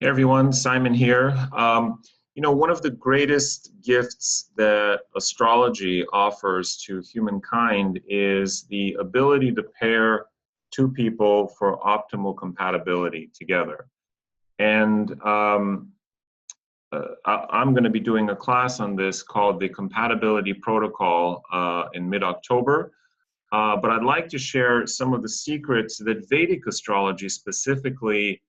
Hey everyone, Simon here. One of the greatest gifts that astrology offers to humankind is the ability to pair two people for optimal compatibility together. And I'm going to be doing a class on this called the Compatibility Protocol in mid-October. But I'd like to share some of the secrets that Vedic astrology specifically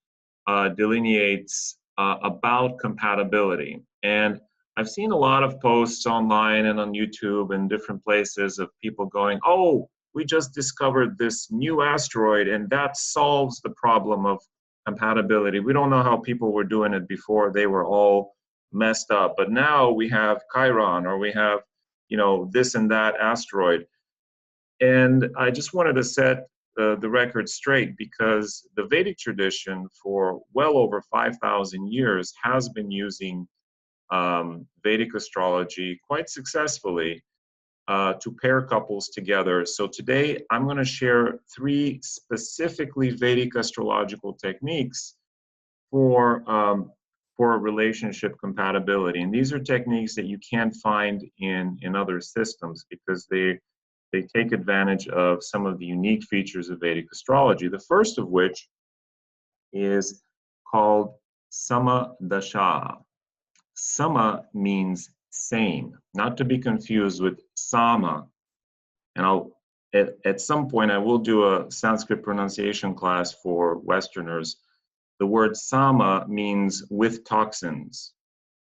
delineates about compatibility. And I've seen a lot of posts online and on YouTube and different places of people going, oh, we just discovered this new asteroid and that solves the problem of compatibility. We don't know how people were doing it before. They were all messed up. But now we have Chiron, or we have, this and that asteroid. And I just wanted to set the record straight, because the Vedic tradition for well over 5,000 years has been using Vedic astrology quite successfully to pair couples together. So today I'm going to share 3 specifically Vedic astrological techniques for relationship compatibility. And these are techniques that you can't find in other systems, because they take advantage of some of the unique features of Vedic astrology. The first of which is called Sama Dasha. Sama means same, not to be confused with Sama. And at some point I will do a Sanskrit pronunciation class for Westerners. The word Sama means with toxins.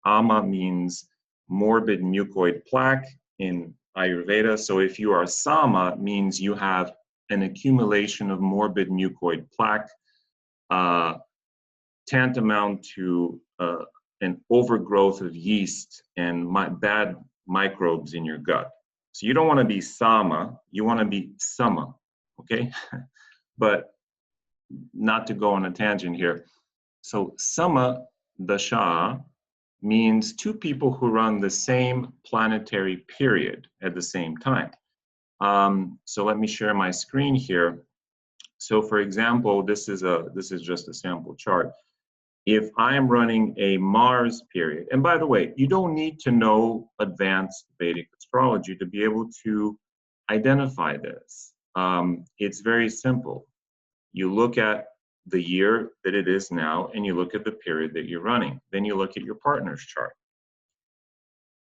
Ama means morbid mucoid plaque in Ayurveda. So if you are Sama, it means you have an accumulation of morbid mucoid plaque, tantamount to an overgrowth of yeast and bad microbes in your gut. So you don't want to be Sama, you want to be Sama, okay? But not to go on a tangent here. So Sama Dasha means 2 people who run the same planetary period at the same time. So let me share my screen here. So for example, this is just a sample chart. If I am running a Mars period, and by the way, you don't need to know advanced Vedic astrology to be able to identify this. It's very simple. You look at the year that it is now, and you look at the period that you're running. Then you look at your partner's chart.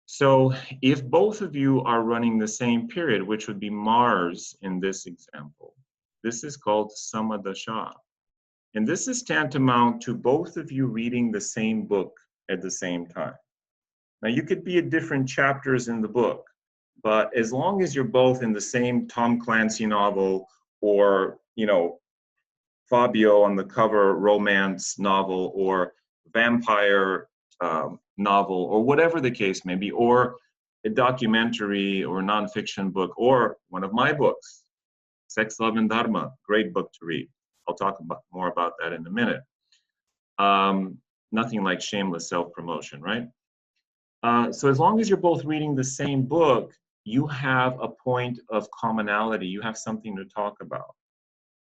So if both of you are running the same period, which would be Mars in this example, this is called Samadasha. And this is tantamount to both of you reading the same book at the same time. Now you could be at different chapters in the book, but as long as you're both in the same Tom Clancy novel, or, Fabio on the cover romance novel, or vampire novel, or whatever the case may be, or a documentary or nonfiction book, or one of my books, Sex, Love, and Dharma, great book to read. I'll talk more about that in a minute. Nothing like shameless self-promotion, right? So as long as you're both reading the same book, you have a point of commonality. You have something to talk about.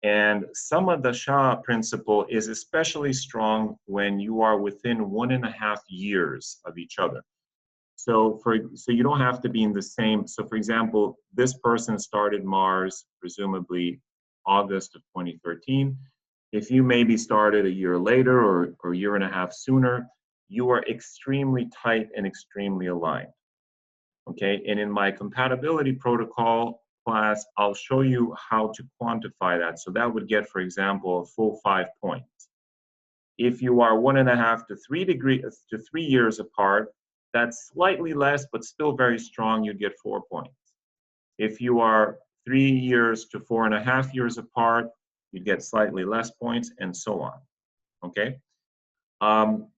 And Samadasha principle is especially strong when you are within 1.5 years of each other. So you don't have to be in the same. So for example, this person started Mars, presumably August of 2013. If you maybe started a year later or a 1.5 years sooner, you are extremely tight and extremely aligned. Okay, and in my compatibility protocol class, I'll show you how to quantify that. So that would get, for example, a full 5 points. If you are 1.5 to 3 years apart, that's slightly less, but still very strong, you'd get 4 points. If you are 3 years to 4.5 years apart, you'd get slightly less points, and so on, okay?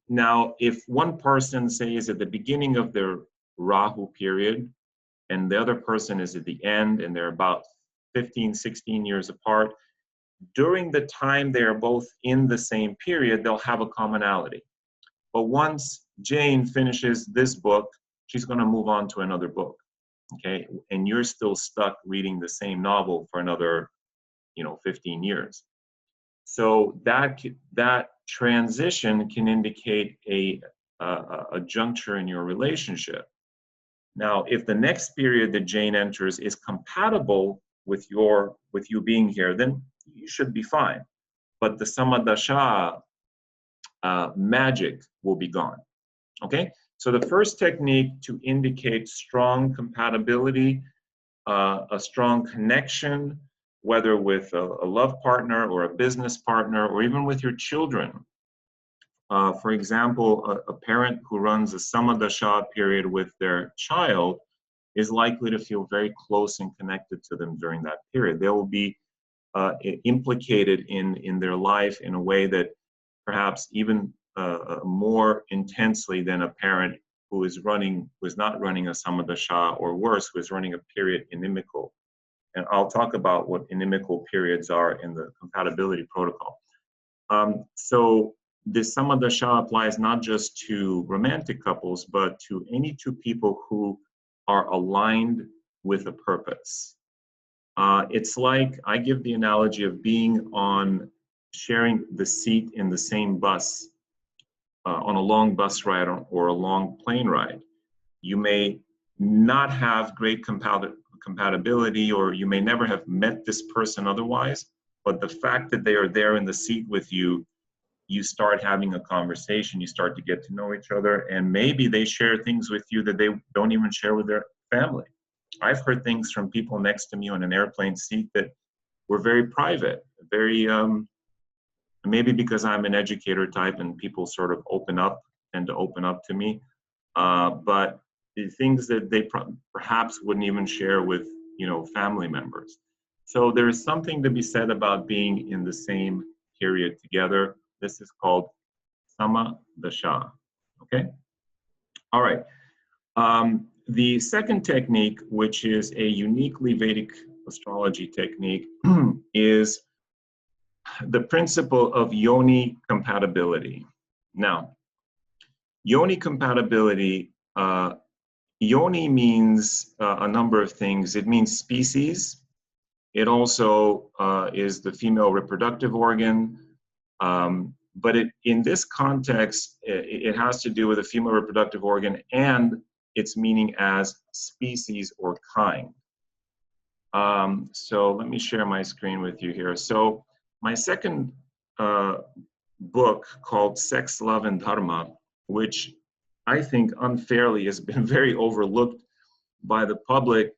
Now, if one person, say, is at the beginning of their Rahu period, and the other person is at the end, and they're about 15, 16 years apart, during the time they are both in the same period, they'll have a commonality. But once Jane finishes this book, she's going to move on to another book, okay? And you're still stuck reading the same novel for another, 15 years. So that transition can indicate a juncture in your relationship. Now, if the next period that Jane enters is compatible with you being here, then you should be fine. But the Samadasha magic will be gone. Okay? So the first technique to indicate strong compatibility, a strong connection, whether with a love partner or a business partner or even with your children. For example, a parent who runs a Samadasha period with their child is likely to feel very close and connected to them during that period. They will be implicated in their life in a way that perhaps even more intensely than a parent who is not running a Samadasha, or worse, who is running a period inimical. And I'll talk about what inimical periods are in the Compatibility Protocol. So this Samadasha applies not just to romantic couples, but to any two people who are aligned with a purpose. It's like, I give the analogy of sharing the seat in the same bus on a long bus ride or a long plane ride. You may not have great compatibility, or you may never have met this person otherwise, but the fact that they are there in the seat with you, you start having a conversation, you start to get to know each other, and maybe they share things with you that they don't even share with their family. I've heard things from people next to me on an airplane seat that were very private, very, maybe because I'm an educator type and people sort of tend to open up to me, but the things that they perhaps wouldn't even share with, family members. So there is something to be said about being in the same period together. This is called Samadasha, okay? All right. The second technique, which is a uniquely Vedic astrology technique, is the principle of Yoni compatibility. Now, Yoni compatibility, Yoni means a number of things. It means species. It also is the female reproductive organ. But in this context, it has to do with a female reproductive organ and its meaning as species or kind. So let me share my screen with you here. So my second book, called Sex, Love, and Dharma, which I think unfairly has been very overlooked by the public,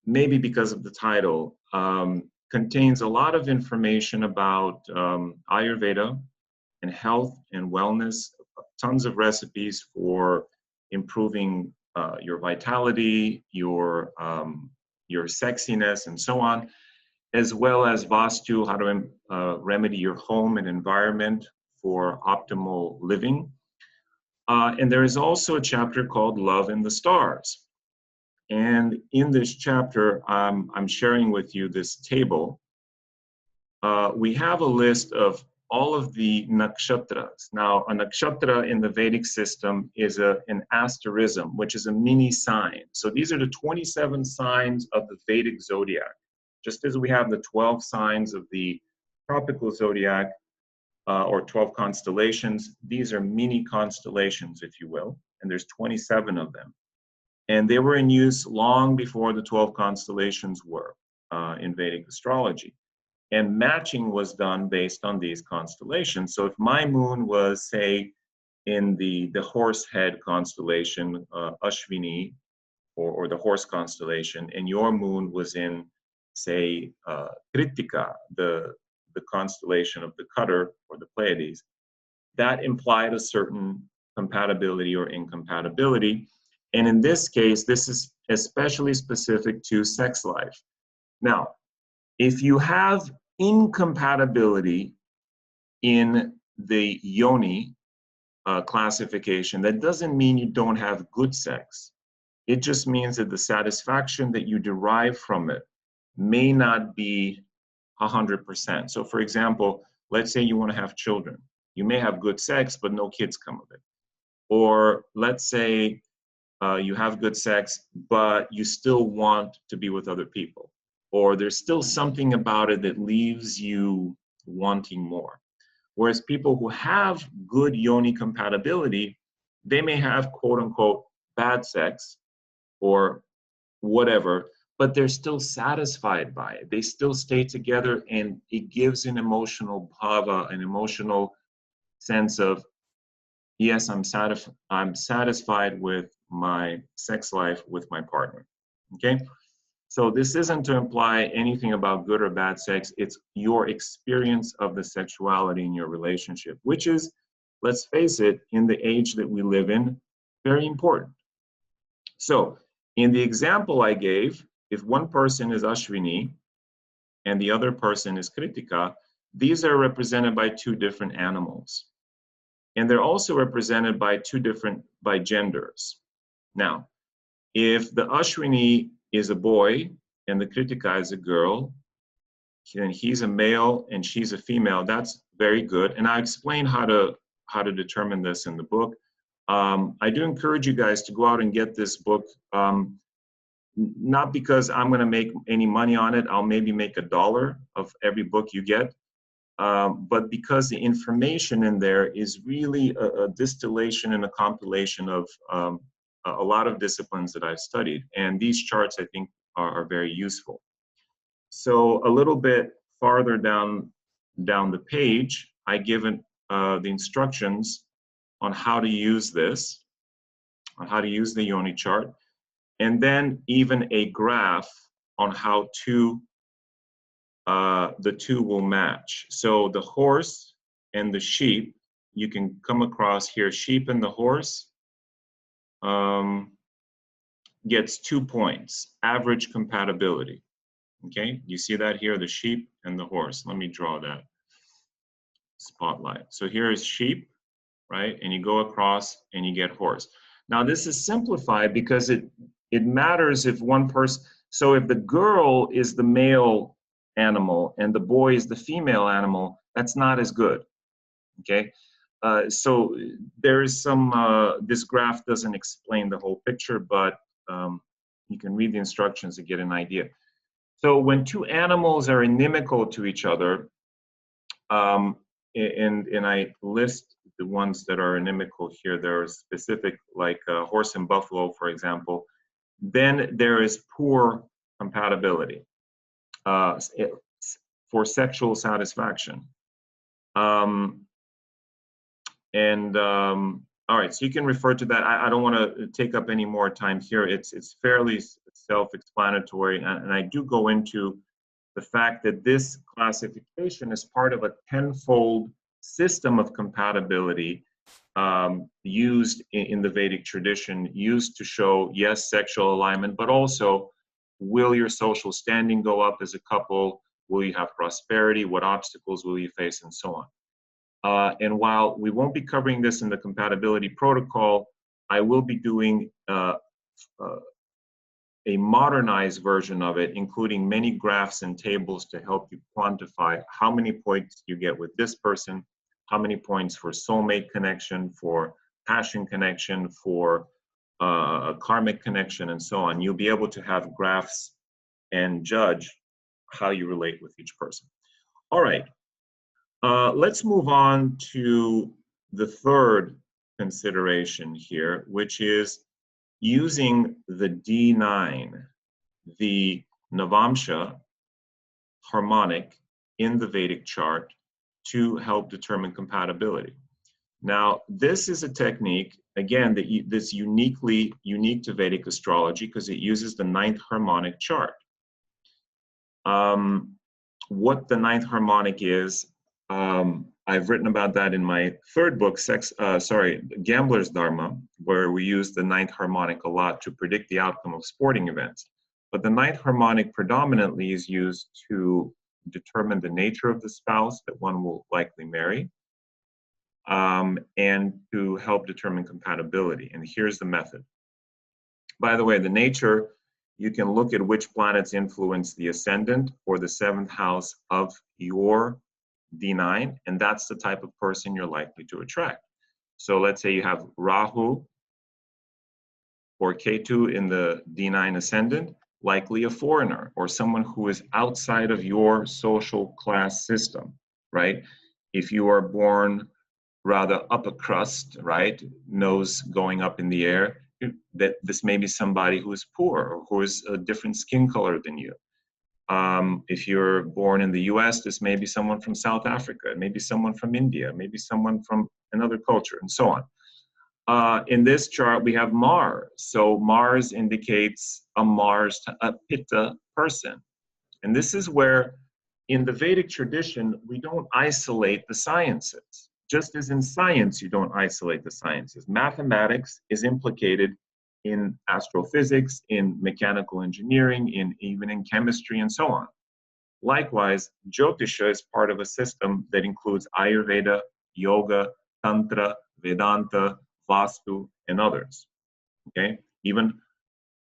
maybe because of the title, contains a lot of information about Ayurveda and health and wellness, tons of recipes for improving your vitality, your sexiness, and so on, as well as Vastu, how to remedy your home and environment for optimal living. And there is also a chapter called Love in the Stars. And in this chapter, I'm sharing with you this table. We have a list of all of the nakshatras. Now, a nakshatra in the Vedic system is an asterism, which is a mini sign. So these are the 27 signs of the Vedic zodiac. Just as we have the 12 signs of the tropical zodiac, or 12 constellations, these are mini constellations, if you will, and there's 27 of them. And they were in use long before the 12 constellations were in Vedic astrology. And matching was done based on these constellations. So if my moon was, say, in the horse head constellation, Ashvini, or the horse constellation, and your moon was in, say, Kritika, the constellation of the Cutter or the Pleiades, that implied a certain compatibility or incompatibility. And in this case, this is especially specific to sex life. Now, if you have incompatibility in the Yoni classification, that doesn't mean you don't have good sex. It just means that the satisfaction that you derive from it may not be 100%. So for example, let's say you want to have children. You may have good sex, but no kids come of it. Or let's say you have good sex, but you still want to be with other people. Or there's still something about it that leaves you wanting more. Whereas people who have good Yoni compatibility, they may have quote unquote bad sex or whatever, but they're still satisfied by it. They still stay together, and it gives an emotional bhava, an emotional sense of, yes, I'm satisfied with my sex life with my partner. Okay? So this isn't to imply anything about good or bad sex. It's your experience of the sexuality in your relationship, which is, let's face it, in the age that we live in, very important. So in the example I gave, if one person is Ashwini and the other person is Kritika, these are represented by two different animals. And they're also represented by by genders. Now, if the Ashwini is a boy and the Kritika is a girl, and he's a male and she's a female, that's very good. And I explain how to determine this in the book. I do encourage you guys to go out and get this book, not because I'm going to make any money on it. I'll maybe make $1 of every book you get, but because the information in there is really a distillation and a compilation of a lot of disciplines that I've studied. And these charts, I think, are very useful. So a little bit farther down the page, I give the instructions on how to use this, on how to use the Yoni chart, and then even a graph on how the two will match. So the horse and the sheep, you can come across here, sheep and the horse gets 2 points, average compatibility. Okay, you see that here, the sheep and the horse. Let me draw that spotlight. So here is sheep, right? And you go across and you get horse. Now this is simplified because it matters if one person, so if the girl is the male animal and the boy is the female animal, that's not as good, okay? So there is some, this graph doesn't explain the whole picture, but you can read the instructions to get an idea. So when two animals are inimical to each other, and I list the ones that are inimical here, there are specific, like horse and buffalo, for example, then there is poor compatibility for sexual satisfaction. All right, so you can refer to that. I don't want to take up any more time here. It's fairly self-explanatory, and I do go into the fact that this classification is part of a 10-fold system of compatibility used in the Vedic tradition, used to show, yes, sexual alignment, but also, will your social standing go up as a couple? Will you have prosperity? What obstacles will you face? And so on. And while we won't be covering this in the compatibility protocol, I will be doing a modernized version of it, including many graphs and tables to help you quantify how many points you get with this person, how many points for soulmate connection, for passion connection, for karmic connection, and so on. You'll be able to have graphs and judge how you relate with each person. All right. Let's move on to the third consideration here, which is using the D9, the Navamsa harmonic in the Vedic chart to help determine compatibility. Now, this is a technique, again, that's unique to Vedic astrology because it uses the 9th harmonic chart. What the 9th harmonic is, I've written about that in my third book, Gambler's Dharma, where we use the 9th harmonic a lot to predict the outcome of sporting events. But the 9th harmonic predominantly is used to determine the nature of the spouse that one will likely marry, and to help determine compatibility. And here's the method. By the way, the nature, you can look at which planets influence the ascendant or the 7th house of your D9, and that's the type of person you're likely to attract. So let's say you have Rahu or Ketu in the D9 ascendant, likely a foreigner or someone who is outside of your social class system, right? If you are born rather upper crust, right, nose going up in the air, that this may be somebody who is poor or who is a different skin color than you. If you're born in the US, this may be someone from South Africa, maybe someone from India, maybe someone from another culture, and so on. In this chart, we have Mars. So Mars indicates a Pitta person. And this is where, in the Vedic tradition, we don't isolate the sciences. Just as in science, you don't isolate the sciences. Mathematics is implicated in astrophysics, in mechanical engineering, even in chemistry, and so on. Likewise, Jyotisha is part of a system that includes Ayurveda, Yoga, Tantra, Vedanta, Vastu, and others. Okay? Even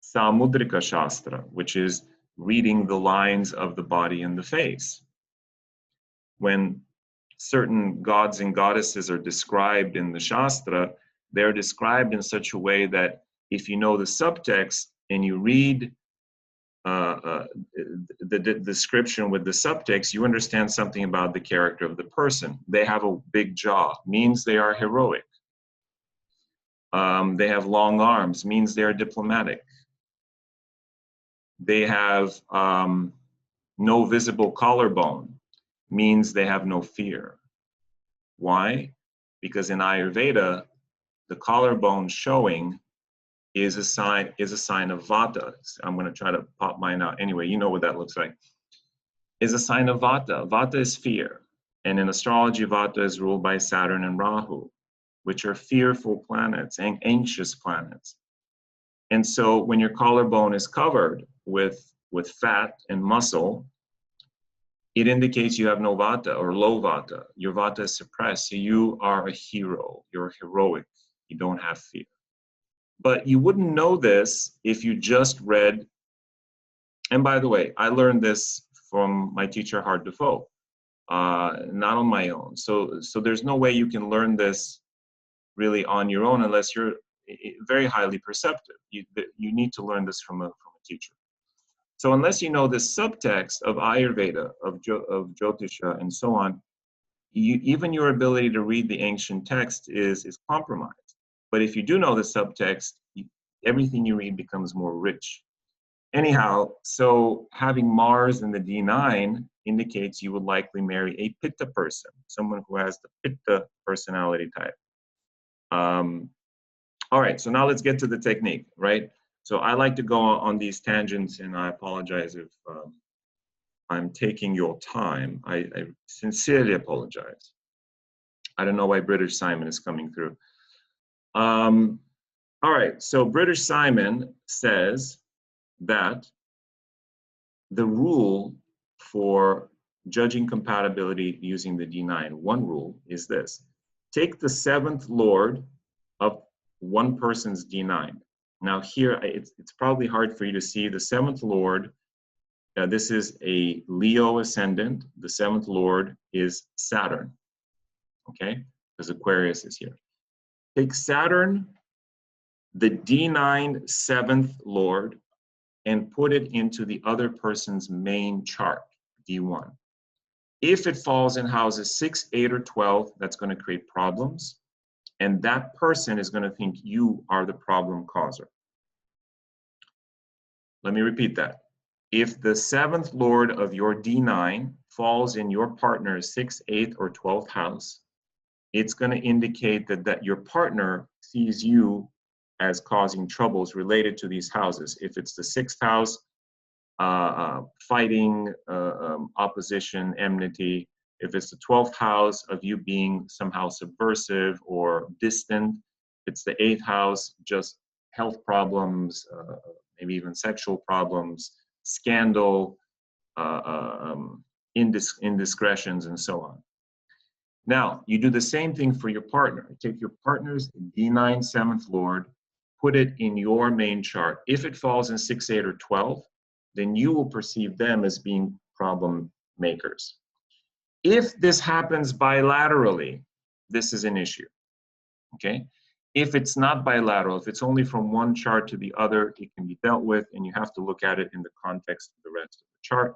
Samudrika Shastra, which is reading the lines of the body and the face. When certain gods and goddesses are described in the Shastra, they're described in such a way that if you know the subtext and you read the description with the subtext, you understand something about the character of the person. They have a big jaw, means they are heroic. They have long arms, means they are diplomatic. They have no visible collarbone, means they have no fear. Why? Because in Ayurveda, the collarbone showing is a sign of Vata. I'm going to try to pop mine out. Anyway, you know what that looks like. Is a sign of Vata. Vata is fear. And in astrology, Vata is ruled by Saturn and Rahu, which are fearful planets and anxious planets. And so when your collarbone is covered with fat and muscle, it indicates you have no Vata or low Vata. Your Vata is suppressed. So you are a hero. You're heroic. You don't have fear. But you wouldn't know this if you just read, and by the way, I learned this from my teacher, Hart Defoe, not on my own. So there's no way you can learn this really on your own unless you're very highly perceptive. You need to learn this from a teacher. So unless you know the subtext of Ayurveda, of Jyotisha, and so on, even your ability to read the ancient text is compromised. But if you do know the subtext, everything you read becomes more rich. Anyhow, so having Mars in the D9 indicates you would likely marry a Pitta person, someone who has the Pitta personality type. All right, so now let's get to the technique, right? So I like to go on these tangents, and I apologize if I'm taking your time. I sincerely apologize. I don't know why British Simon is coming through. All right, so British Simon says that the rule for judging compatibility using the D9, one rule is this: take the seventh lord of one person's D9. Now here, it's probably hard for you to see the seventh lord. This is a Leo ascendant. The seventh lord is Saturn, okay? Because Aquarius is here. Take Saturn, the D9 seventh lord, and put it into the other person's main chart, D1. If it falls in houses 6, 8, or 12, that's going to create problems. And that person is going to think you are the problem causer. Let me repeat that. If the seventh lord of your D9 falls in your partner's 6th, 8th, or 12th house, it's going to indicate that your partner sees you as causing troubles related to these houses. If it's the 6th house, fighting, opposition, enmity. If it's the 12th house, of you being somehow subversive or distant. If it's the 8th house, just health problems, maybe even sexual problems, scandal, indiscretions, and so on. Now, you do the same thing for your partner. Take your partner's D9 7th lord, put it in your main chart. If it falls in 6, 8, or 12, then you will perceive them as being problem makers. If this happens bilaterally, this is an issue, okay? If it's not bilateral, if it's only from one chart to the other, it can be dealt with, and you have to look at it in the context of the rest of the chart.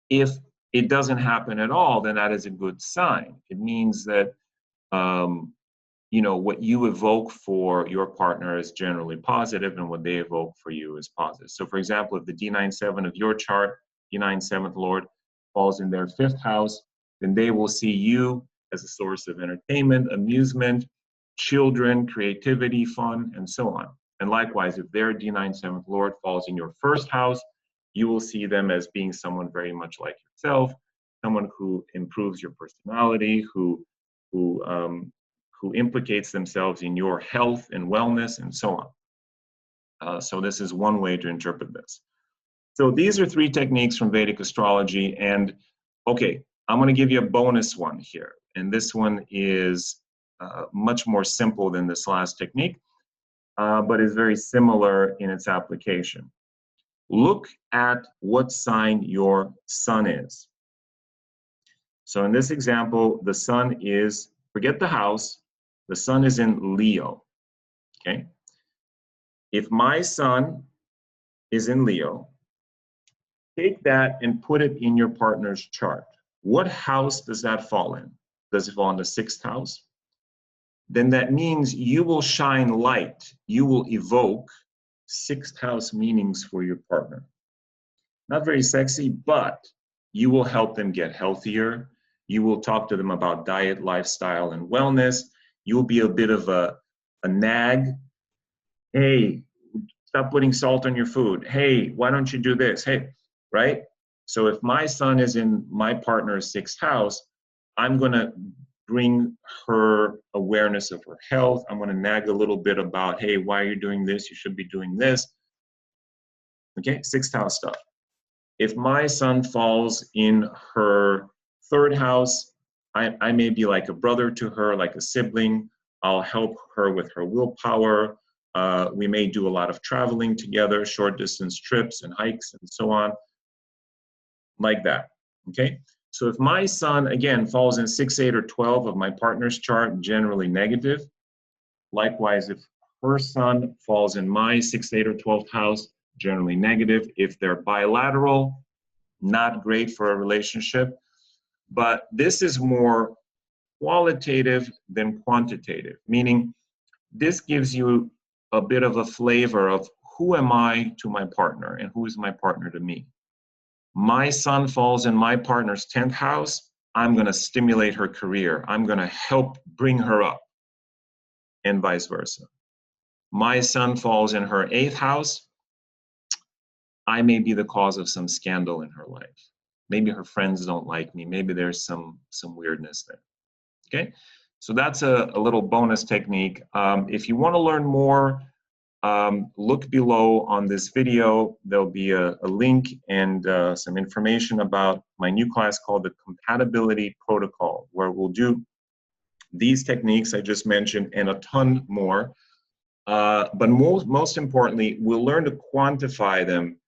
If it doesn't happen at all, then that is a good sign. It means that you know, what you evoke for your partner is generally positive, and what they evoke for you is positive. So for example, if the D9-7 of your chart, D9 7th Lord, falls in their 5th house, then they will see you as a source of entertainment, amusement, children, creativity, fun, and so on. And likewise, if their D9 7th Lord falls in your 1st house, you will see them as being someone very much like yourself, someone who improves your personality, who implicates themselves in your health and wellness and so on. So this is one way to interpret this. So these are 3 techniques from Vedic astrology. And okay, I'm going to give you a bonus one here. And this one is much more simple than this last technique, but is very similar in its application. Look at what sign your sun is. So in this example, the sun is, forget the house, the sun is in Leo, okay? If my sun is in Leo, take that and put it in your partner's chart. What house does that fall in? Does it fall in the 6th house? Then that means you will shine light. You will evoke 6th house meanings for your partner. Not very sexy, but you will help them get healthier. You will talk to them about diet, lifestyle, and wellness. You'll be a bit of a nag. Hey, stop putting salt on your food. Hey, why don't you do this? Hey, right? So if my sun is in my partner's 6th house, I'm going to bring her awareness of her health. I'm going to nag a little bit about, hey, why are you doing this? You should be doing this. Okay, 6th house stuff. If my sun falls in her 3rd house, I may be like a brother to her, like a sibling. I'll help her with her willpower. We may do a lot of traveling together, short distance trips and hikes and so on, like that, okay? So if my sun, again, falls in 6, 8, or 12 of my partner's chart, generally negative. Likewise, if her sun falls in my 6th, 8, or 12th house, generally negative. If they're bilateral, not great for a relationship. But this is more qualitative than quantitative, meaning this gives you a bit of a flavor of who am I to my partner and who is my partner to me. My sun falls in my partner's 10th house, I'm going to stimulate her career. I'm going to help bring her up, and vice versa. My sun falls in her 8th house, I may be the cause of some scandal in her life. Maybe her friends don't like me. Maybe there's some weirdness there. Okay, so that's a little bonus technique. If you want to learn more, look below on this video. There'll be a link and some information about my new class called the Compatibility Protocol, where we'll do these techniques I just mentioned and a ton more. But most importantly, we'll learn to quantify them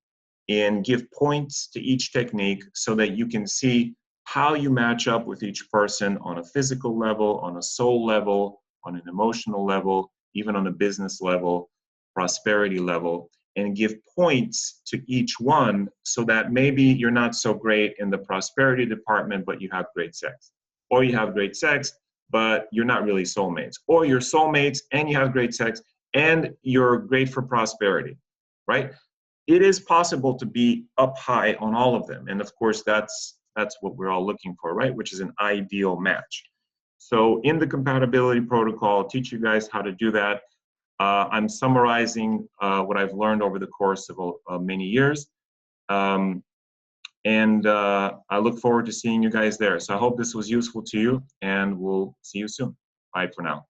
and give points to each technique so that you can see how you match up with each person on a physical level, on a soul level, on an emotional level, even on a business level, prosperity level, and give points to each one so that maybe you're not so great in the prosperity department, but you have great sex. Or you have great sex, but you're not really soulmates. Or you're soulmates and you have great sex and you're great for prosperity, right? It is possible to be up high on all of them. And of course, that's what we're all looking for, right? Which is an ideal match. So in the Compatibility Protocol, I'll teach you guys how to do that. I'm summarizing what I've learned over the course of many years. And I look forward to seeing you guys there. So I hope this was useful to you, and we'll see you soon. Bye for now.